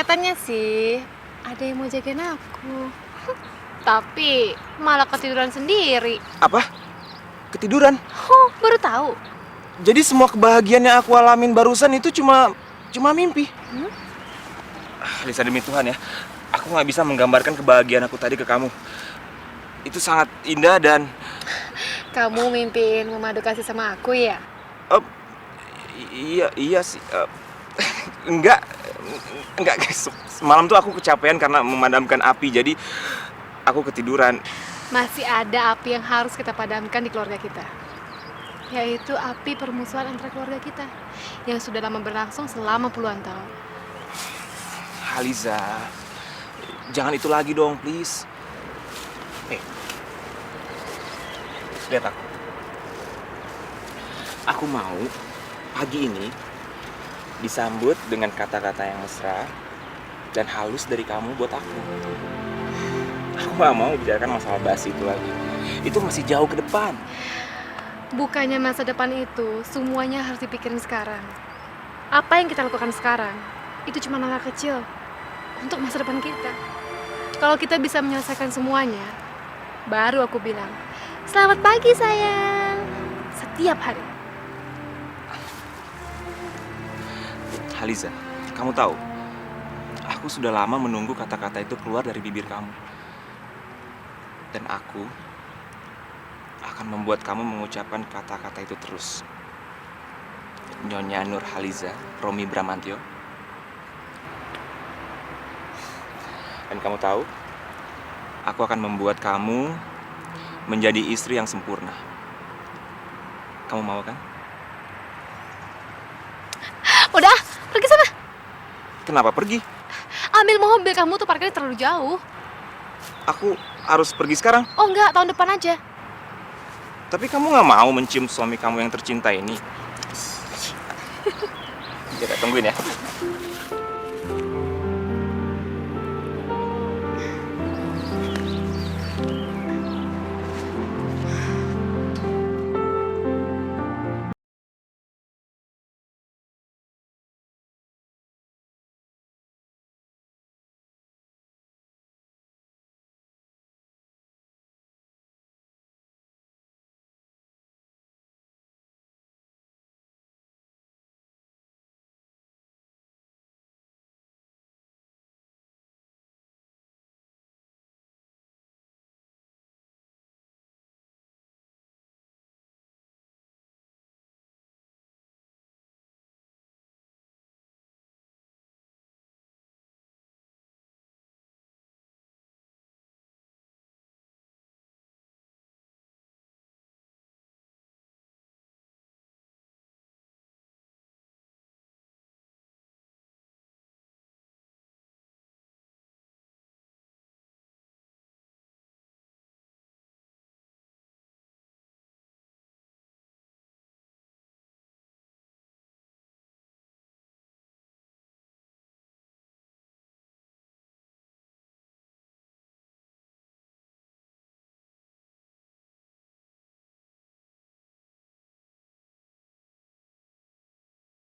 Katanya sih ada yang mau jagain aku. Tapi malah ketiduran sendiri. Apa? Ketiduran? Oh, baru tahu. Jadi semua kebahagiaan yang aku alamin barusan itu cuma mimpi. Lisa, demi Tuhan ya, aku nggak bisa menggambarkan kebahagiaan aku tadi ke kamu. Itu sangat indah dan Kamu mimpiin memadu kasih sama aku ya? eh, iya sih. Enggak, guys. Semalam tuh aku kecapean karena memadamkan api, jadi aku ketiduran. Masih ada api yang harus kita padamkan di keluarga kita, yaitu api permusuhan antara keluarga kita yang sudah lama berlangsung selama puluhan tahun. Liza, jangan itu lagi dong, please. Lihat aku. Aku mau pagi ini disambut dengan kata-kata yang mesra dan halus dari kamu buat aku. Aku gak mau bicarakan masalah basi itu lagi. Itu masih jauh ke depan. Bukannya masa depan itu semuanya harus dipikirin sekarang. Apa yang kita lakukan sekarang itu cuma langkah kecil untuk masa depan kita. Kalau kita bisa menyelesaikan semuanya, baru aku bilang, selamat pagi sayang, setiap hari. Liza, kamu tahu, aku sudah lama menunggu kata-kata itu keluar dari bibir kamu. Dan aku akan membuat kamu mengucapkan kata-kata itu terus. Nyonya Nurhaliza, Romi Bramantyo. Dan kamu tahu, aku akan membuat kamu menjadi istri yang sempurna. Kamu mau kan? Udah, pergi sana. Kenapa pergi? Ambil mobil, kamu tuh parkirnya terlalu jauh. Aku harus pergi sekarang. Oh enggak, tahun depan aja. Tapi kamu gak mau mencium suami kamu yang tercinta ini? Ya, tungguin ya.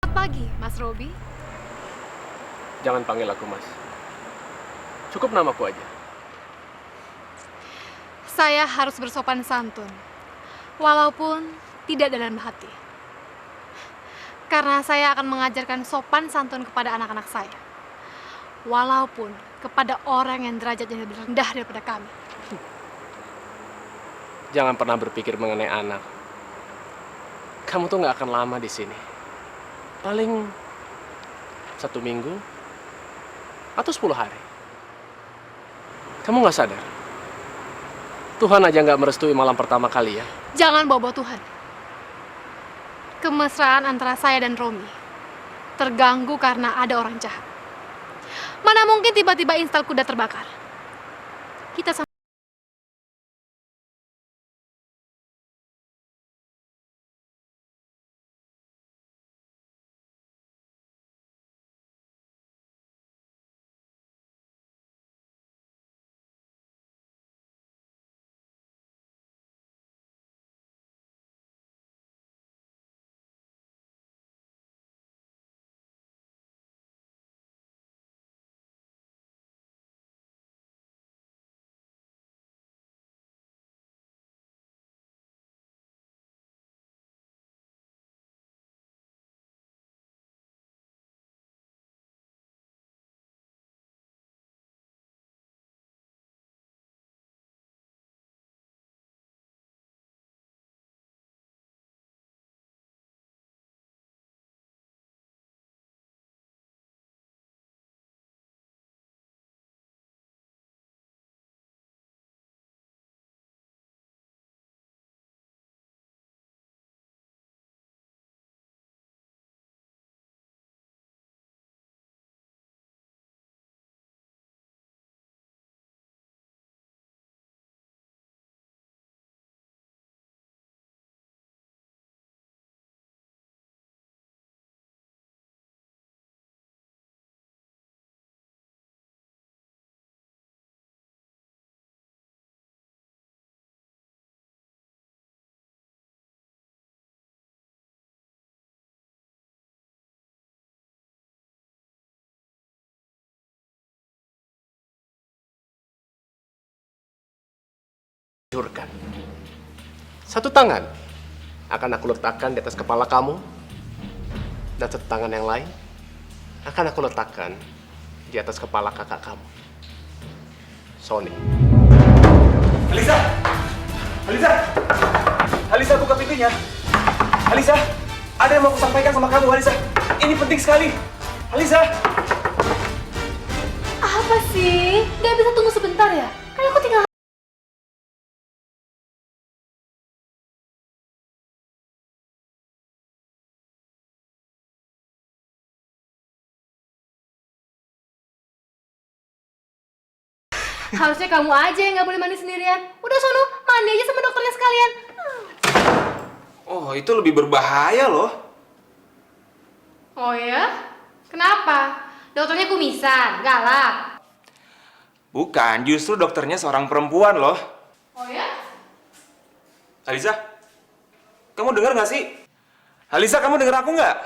Selamat pagi, Mas Robi. Jangan panggil aku Mas. Cukup namaku aja. Saya harus bersopan santun, walaupun tidak dalam hati. Karena saya akan mengajarkan sopan santun kepada anak-anak saya, walaupun kepada orang yang derajatnya lebih rendah daripada kami. Jangan pernah berpikir mengenai anak. Kamu tuh nggak akan lama di sini. Paling 1 minggu atau 10 hari. Kamu nggak sadar? Tuhan aja nggak merestui malam pertama kali ya. Jangan bawa-bawa Tuhan. Kemesraan antara saya dan Romi terganggu karena ada orang jahat. Mana mungkin tiba-tiba instal kuda terbakar. Kita hancurkan. Satu tangan akan aku letakkan di atas kepala kamu, dan satu tangan yang lain akan aku letakkan di atas kepala kakak kamu, Sony. Alisa! Alisa! Alisa, buka pintunya. Alisa, ada yang mau aku sampaikan sama kamu, Alisa. Ini penting sekali. Alisa! Apa sih? Gak bisa tunggu sebentar ya? Kan aku tinggal... Harusnya kamu aja yang gak boleh mandi sendirian. Udah sono, mandi aja sama dokternya sekalian. Oh, itu lebih berbahaya loh. Oh ya? Kenapa? Dokternya kumisan, galak. Bukan, justru dokternya seorang perempuan loh. Oh ya? Alisa, kamu dengar nggak sih? Alisa, kamu dengar aku nggak?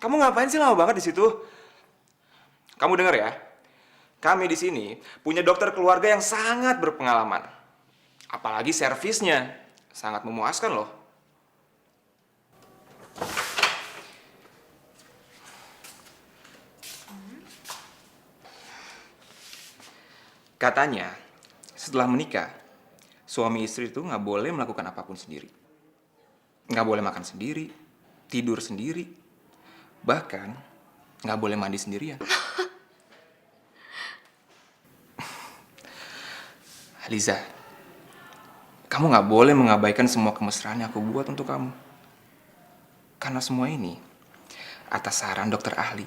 Kamu ngapain sih lama banget di situ? Kamu dengar ya? Kami di sini punya dokter keluarga yang sangat berpengalaman. Apalagi servisnya sangat memuaskan loh. Katanya, setelah menikah, suami istri itu nggak boleh melakukan apapun sendiri. Nggak boleh makan sendiri, tidur sendiri, bahkan nggak boleh mandi sendirian. Liza, kamu nggak boleh mengabaikan semua kemesraan yang aku buat untuk kamu. Karena semua ini atas saran dokter ahli.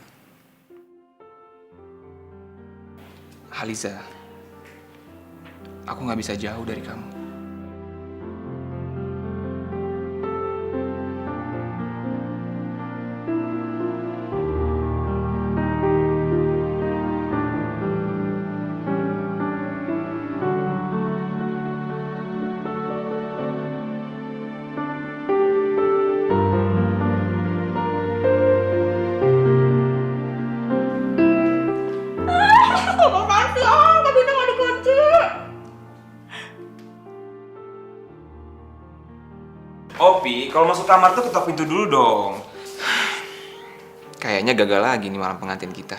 Liza, aku nggak bisa jauh dari kamu. Opi, kalau masuk kamar tuh ketok pintu dulu dong. Kayaknya gagal lagi nih malam pengantin kita.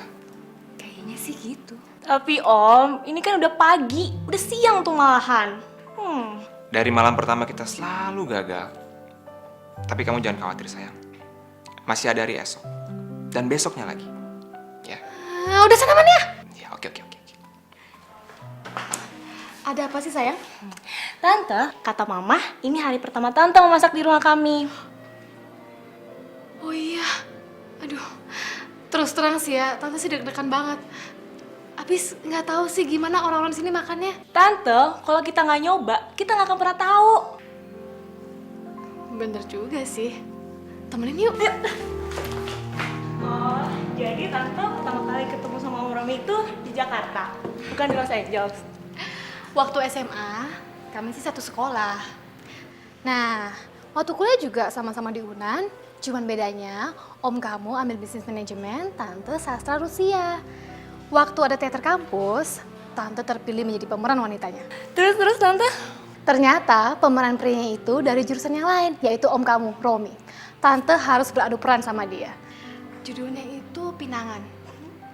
Kayaknya sih gitu. Tapi Om, ini kan udah pagi, udah siang tuh malahan. Dari malam pertama kita selalu gagal. Tapi kamu jangan khawatir sayang. Masih ada hari esok. Dan besoknya lagi. Ya. Udah sana man ya? Ya, oke. Ada apa sih sayang? Tante, kata Mama, ini hari pertama Tante memasak di rumah kami. Oh iya. Aduh. Terus terang sih ya, Tante sih deg-degan banget. Abis nggak tahu sih gimana orang-orang di sini makannya. Tante, kalau kita nggak nyoba, kita nggak akan pernah tahu. Bener juga sih. Temenin yuk. Oh, jadi Tante pertama kali ketemu sama Om Romi itu di Jakarta, bukan di Los Angeles. Waktu SMA, kami sih satu sekolah. Nah, waktu kuliah juga sama-sama di UNAN, cuman bedanya om kamu ambil bisnis manajemen, tante sastra Rusia. Waktu ada teater kampus, tante terpilih menjadi pemeran wanitanya. Terus Tante? Ternyata pemeran prianya itu dari jurusan yang lain, yaitu om kamu, Romi. Tante harus beradu peran sama dia. Judulnya itu Pinangan,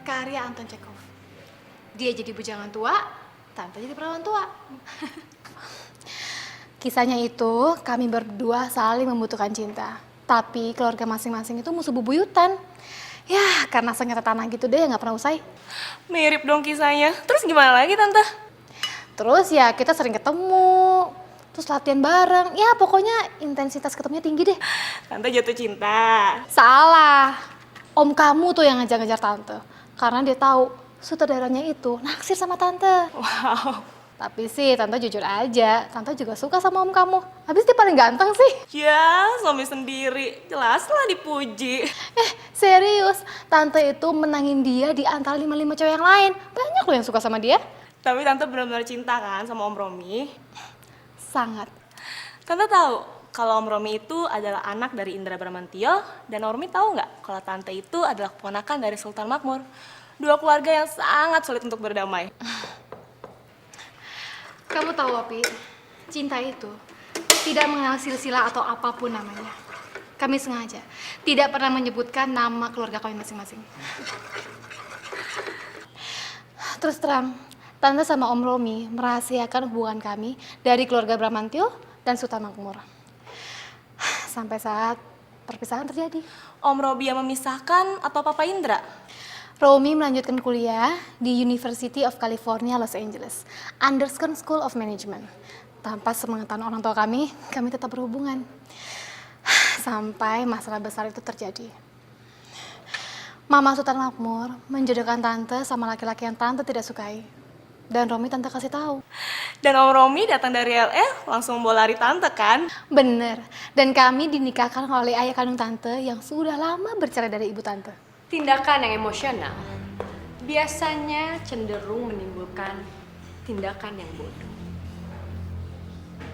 karya Anton Chekhov. Dia jadi bujangan tua, Tante jadi perawan tua. Kisahnya itu, kami berdua saling membutuhkan cinta. Tapi keluarga masing-masing itu musuh bebuyutan. Ya, karena sengketa tanah gitu deh, nggak pernah usai. Mirip dong kisahnya. Terus gimana lagi Tante? Terus ya kita sering ketemu, terus latihan bareng. Ya pokoknya intensitas ketemunya tinggi deh. Tante jatuh cinta. Salah. Om kamu tuh yang ngejar-ngejar tante. Karena dia tahu sutradaranya itu naksir sama tante. Wow. Tapi sih tante jujur aja, tante juga suka sama om kamu. Habis dia paling ganteng sih. Ya, suami sendiri. Jelaslah dipuji. Serius, tante itu menangin dia di antara 5 cewek yang lain. Banyak loh yang suka sama dia. Tapi Tante benar-benar cinta kan sama Om Romi? Sangat. Tante tahu kalau Om Romi itu adalah anak dari Indra Bramantio, dan Om Romi tahu nggak kalau Tante itu adalah keponakan dari Sultan Makmur. Dua keluarga yang sangat sulit untuk berdamai. Kamu tahu, Opi, cinta itu tidak mengenal silsilah atau apapun namanya. Kami sengaja tidak pernah menyebutkan nama keluarga kami masing-masing. Terus terang, Tante sama Om Romi merahasiakan hubungan kami dari keluarga Bramantio dan Sultan Makmur. Sampai saat perpisahan terjadi. Om Robi yang memisahkan atau Papa Indra? Romi melanjutkan kuliah di University of California, Los Angeles, Anderson School of Management. Tanpa sepengetahuan orang tua kami tetap berhubungan. Sampai masalah besar itu terjadi. Mama Sultan Makmur menjodohkan Tante sama laki-laki yang Tante tidak sukai. Dan Romi Tante kasih tahu. Dan Om Romi datang dari LA langsung bawa lari Tante kan? Bener. Dan kami dinikahkan oleh ayah kandung Tante yang sudah lama bercerai dari ibu Tante. Tindakan yang emosional biasanya cenderung menimbulkan tindakan yang bodoh.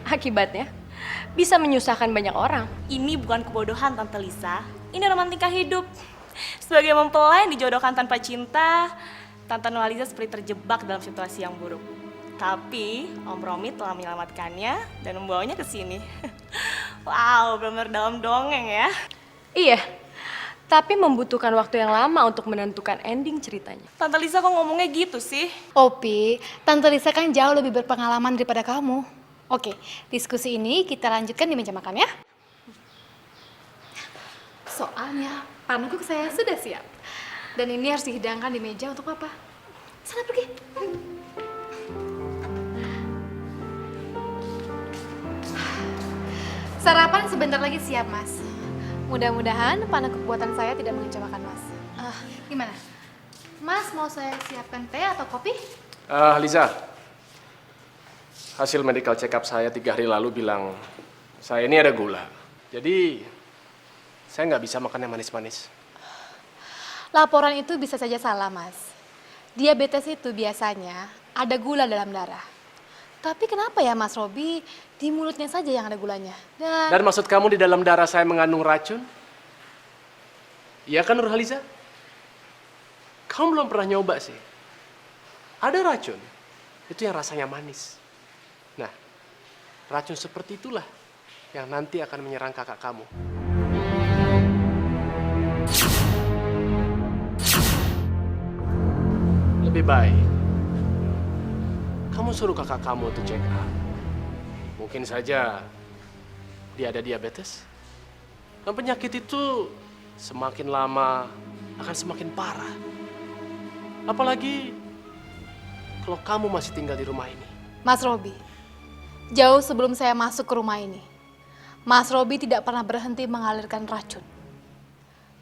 Akibatnya bisa menyusahkan banyak orang. Ini bukan kebodohan Tante Lisa, ini romantika hidup. Sebagai mempelai yang dijodohkan tanpa cinta, Tante Nurhaliza seperti terjebak dalam situasi yang buruk. Tapi Om Romi telah menyelamatkannya dan membawanya ke sini. Wow, benar dalam dongeng ya. Iya, tapi membutuhkan waktu yang lama untuk menentukan ending ceritanya. Tante Lisa kok ngomongnya gitu sih? Opi, Tante Lisa kan jauh lebih berpengalaman daripada kamu. Oke, diskusi ini kita lanjutkan di meja makan ya. Soalnya panekuk saya sudah siap. Dan ini harus dihidangkan di meja untuk Papa. Sana pergi. Sarapan sebentar lagi siap, Mas. Mudah-mudahan panekuk buatan saya tidak mengecewakan Mas. Gimana? Mas mau saya siapkan teh atau kopi? Liza, hasil medical check up saya 3 hari lalu bilang saya ini ada gula. Jadi saya nggak bisa makan yang manis-manis. Laporan itu bisa saja salah, Mas. Diabetes itu biasanya ada gula dalam darah. Tapi kenapa ya Mas Robi di mulutnya saja yang ada gulanya? Dan maksud kamu di dalam darah saya mengandung racun? Iya kan Nurhaliza? Kamu belum pernah nyoba sih. Ada racun, itu yang rasanya manis. Nah, racun seperti itulah yang nanti akan menyerang kakak kamu. Lebih baik kamu suruh kakak kamu untuk check up. Mungkin saja dia ada diabetes. Dan penyakit itu semakin lama akan semakin parah. Apalagi kalau kamu masih tinggal di rumah ini. Mas Robi, jauh sebelum saya masuk ke rumah ini, Mas Robi tidak pernah berhenti mengalirkan racun.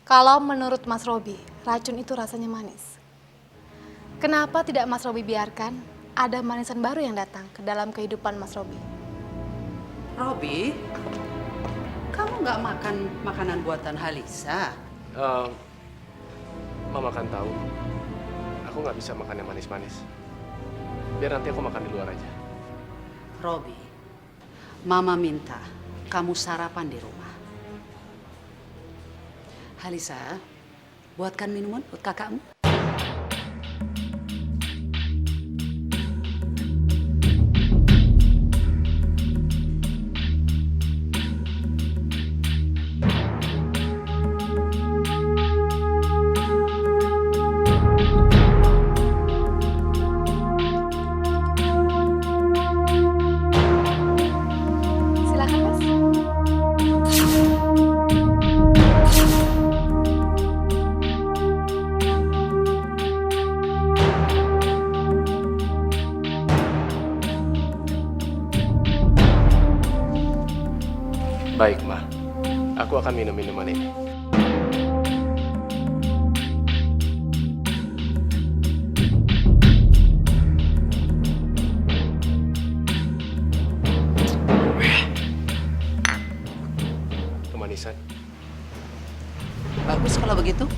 Kalau menurut Mas Robi, racun itu rasanya manis. Kenapa tidak Mas Robi biarkan ada manisan baru yang datang ke dalam kehidupan Mas Robi? Robi, kamu nggak makan makanan buatan Halisa? Mama kan tahu, aku nggak bisa makan yang manis-manis. Biar nanti aku makan di luar aja. Robi, Mama minta kamu sarapan di rumah. Halisa, buatkan minuman buat kakakmu. Silakan, Mas. Baik, Ma. Aku akan minum minuman ini. Kemanisan. Bagus kalau begitu.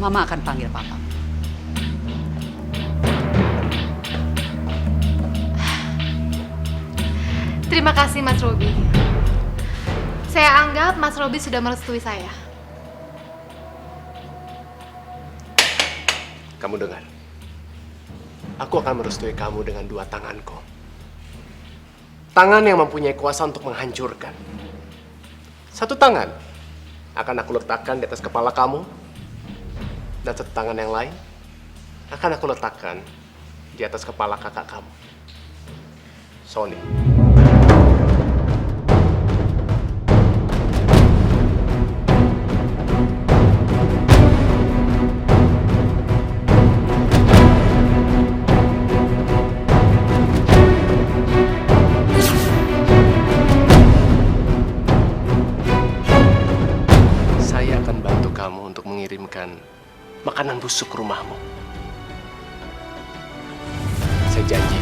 Mama akan panggil Papa. Terima kasih Mas Robi. Saya anggap Mas Robi sudah merestui saya. Kamu dengar? Aku akan merestui kamu dengan 2 tanganku. tangan yang mempunyai kuasa untuk menghancurkan. Satu tangan akan aku letakkan di atas kepala kamu, dan satu tangan yang lain akan aku letakkan di atas kepala kakak kamu, Sony. Saya akan bantu kamu untuk mengirimkan makanan busuk ke rumahmu. Saya janji.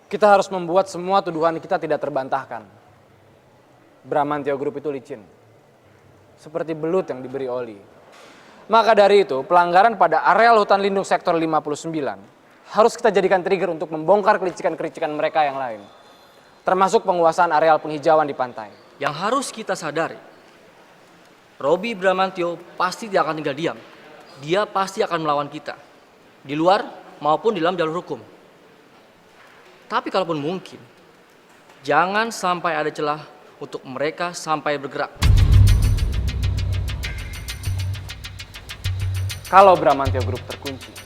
Kita harus membuat semua tuduhan kita tidak terbantahkan. Bramantio Group itu licin. Seperti belut yang diberi oli. Maka dari itu, pelanggaran pada areal hutan lindung sektor 59 harus kita jadikan trigger untuk membongkar kelicikan-kelicikan mereka yang lain. Termasuk penguasaan areal penghijauan di pantai. Yang harus kita sadari, Robi Bramantio pasti tidak akan tinggal diam. Dia pasti akan melawan kita, di luar maupun di dalam jalur hukum. Tapi kalaupun mungkin, jangan sampai ada celah untuk mereka sampai bergerak. Kalau Bramantio Group terkunci,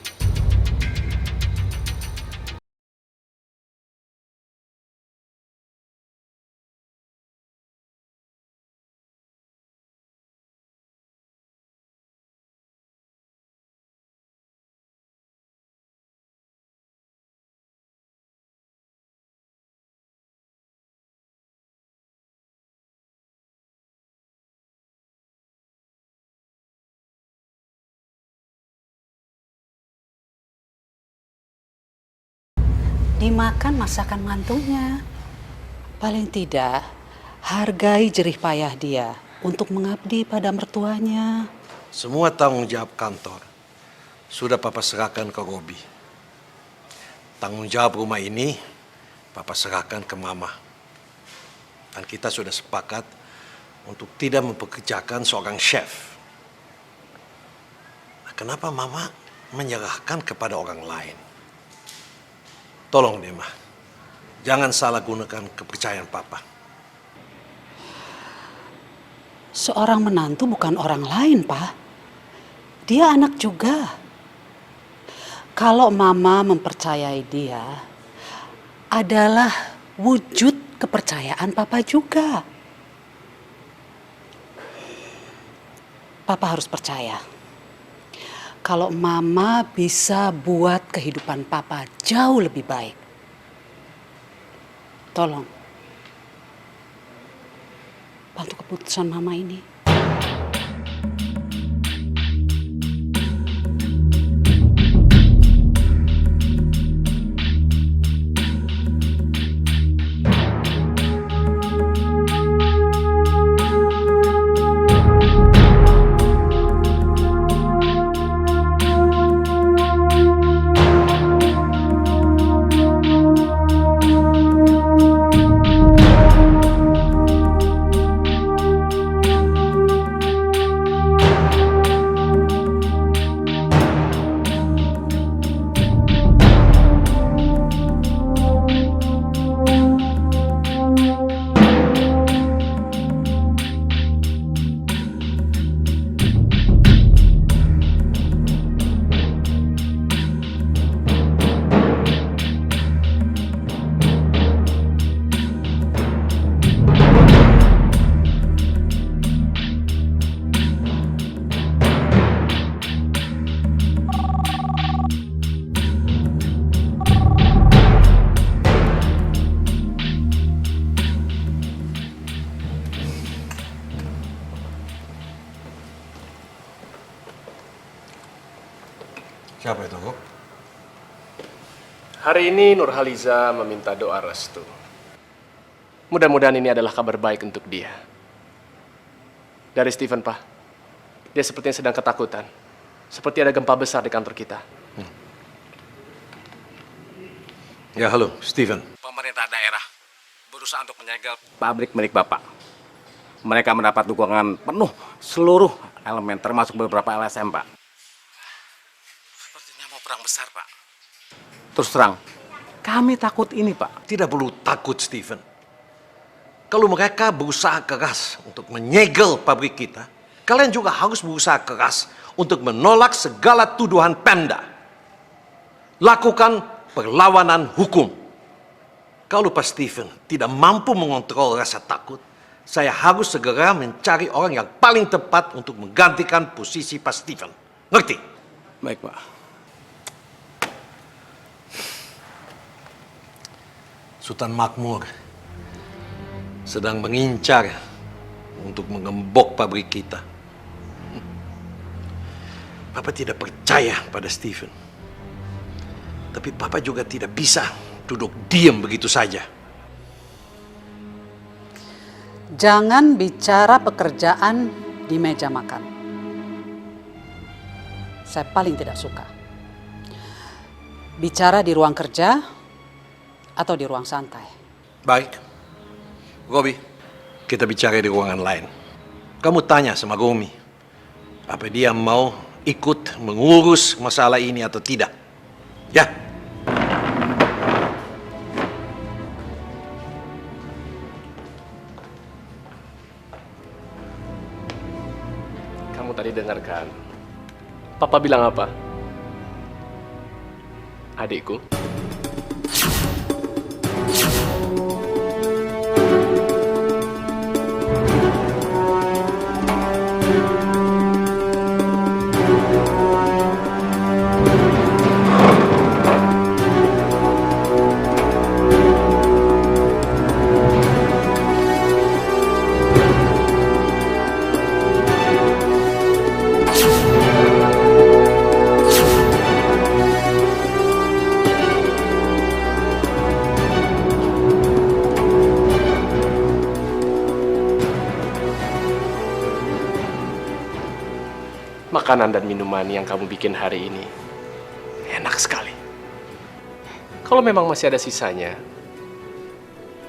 Dimakan masakan mantunya. Paling tidak, hargai jerih payah dia untuk mengabdi pada mertuanya. Semua tanggung jawab kantor sudah Papa serahkan ke Robi. Tanggung jawab rumah ini Papa serahkan ke Mama. Dan kita sudah sepakat untuk tidak mempekerjakan seorang chef. Nah, kenapa Mama menyerahkan kepada orang lain? Tolong deh, Ma. Jangan salah gunakan kepercayaan Papa. Seorang menantu bukan orang lain, Pak. Dia anak juga. Kalau Mama mempercayai dia, adalah wujud kepercayaan Papa juga. Papa harus percaya. Kalau Mama bisa buat kehidupan Papa jauh lebih baik. Tolong, bantu keputusan Mama ini. Siapa itu, Rob? Hari ini Nurhaliza meminta doa restu. Mudah-mudahan ini adalah kabar baik untuk dia. Dari Steven, Pak. Dia sepertinya sedang ketakutan. Seperti ada gempa besar di kantor kita. Ya, halo, Steven. Pemerintah daerah berusaha untuk menyegel pabrik milik Bapak. Mereka mendapat dukungan penuh seluruh elemen, termasuk beberapa LSM, Pak. Sepertinya mau perang besar, Pak. Terus terang, kami takut ini, Pak. Tidak perlu takut, Stephen. Kalau mereka berusaha keras untuk menyegel pabrik kita, kalian juga harus berusaha keras untuk menolak segala tuduhan Pemda. Lakukan perlawanan hukum. Kalau Pak Stephen tidak mampu mengontrol rasa takut, saya harus segera mencari orang yang paling tepat untuk menggantikan posisi Pak Stephen. Ngerti? Baik, Pak. Sultan Makmur sedang mengincar untuk mengembok pabrik kita. Papa tidak percaya pada Stephen. Tapi Papa juga tidak bisa duduk diam begitu saja. Jangan bicara pekerjaan di meja makan. Saya paling tidak suka. Bicara di ruang kerja atau di ruang santai. Baik. Robi, kita bicara di ruangan lain. Kamu tanya sama Romi, apa dia mau ikut mengurus masalah ini atau tidak? Ya. Kamu tadi dengarkan? Papa bilang apa? Adikku. Makanan dan minuman yang kamu bikin hari ini enak sekali. Kalau memang masih ada sisanya,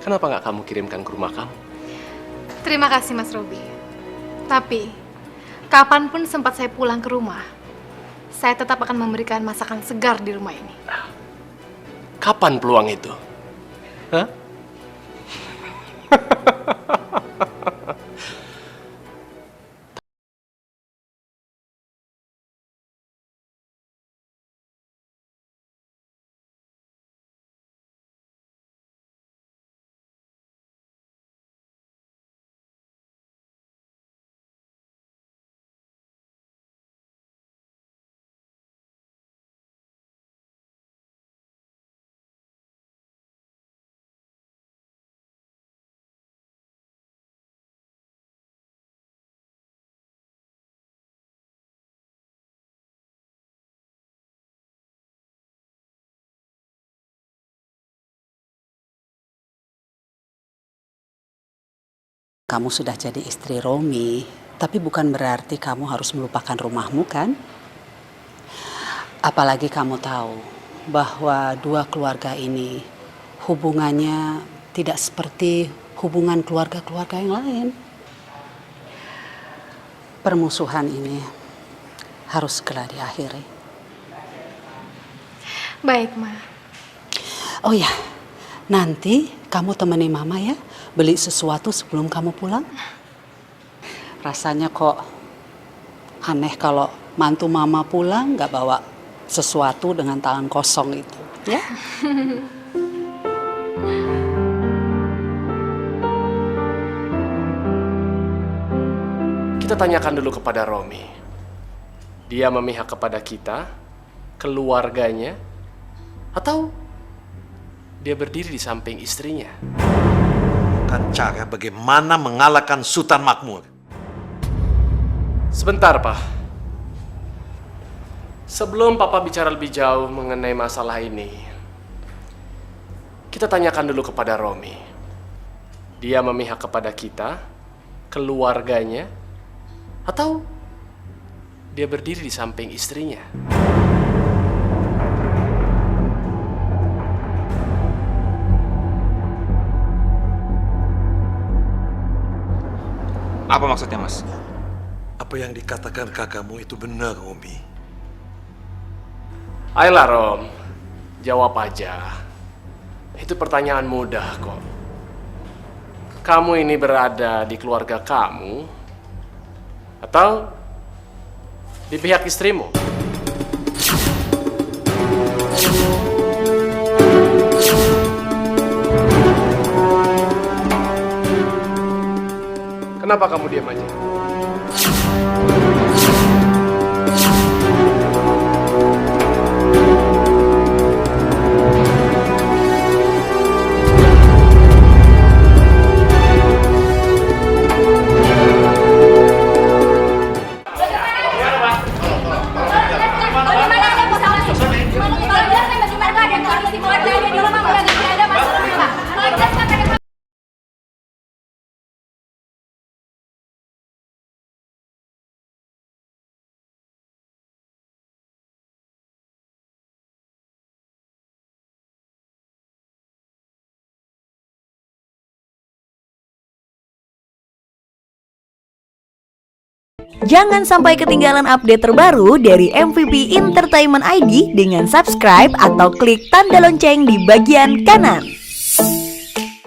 kenapa nggak kamu kirimkan ke rumah kamu? Terima kasih Mas Robi. Tapi, kapanpun sempat saya pulang ke rumah, saya tetap akan memberikan masakan segar di rumah ini. Kapan peluang itu? Hah? Kamu sudah jadi istri Romi, tapi bukan berarti kamu harus melupakan rumahmu kan? Apalagi kamu tahu bahwa dua keluarga ini hubungannya tidak seperti hubungan keluarga-keluarga yang lain. Permusuhan ini harus segera diakhiri. Baik, Ma. Oh ya, nanti kamu temani Mama ya, beli sesuatu sebelum kamu pulang. Rasanya kok aneh kalau mantu Mama pulang nggak bawa sesuatu dengan tangan kosong itu, ya? Kita tanyakan dulu kepada Romi. Dia memihak kepada kita, keluarganya, atau dia berdiri di samping istrinya? Kan cara bagaimana mengalahkan Sultan Makmur. Sebentar, Pak. Sebelum Papa bicara lebih jauh mengenai masalah ini, kita tanyakan dulu kepada Romi. Dia memihak kepada kita, keluarganya, atau dia berdiri di samping istrinya? Apa maksudnya, Mas? Apa yang dikatakan kakakmu itu benar, Romi. Ayolah, Rom. Jawab aja. Itu pertanyaan mudah kok. Kamu ini berada di keluarga kamu atau di pihak istrimu? Kenapa kamu diam aja? Jangan sampai ketinggalan update terbaru dari MVP Entertainment ID dengan subscribe atau klik tanda lonceng di bagian kanan.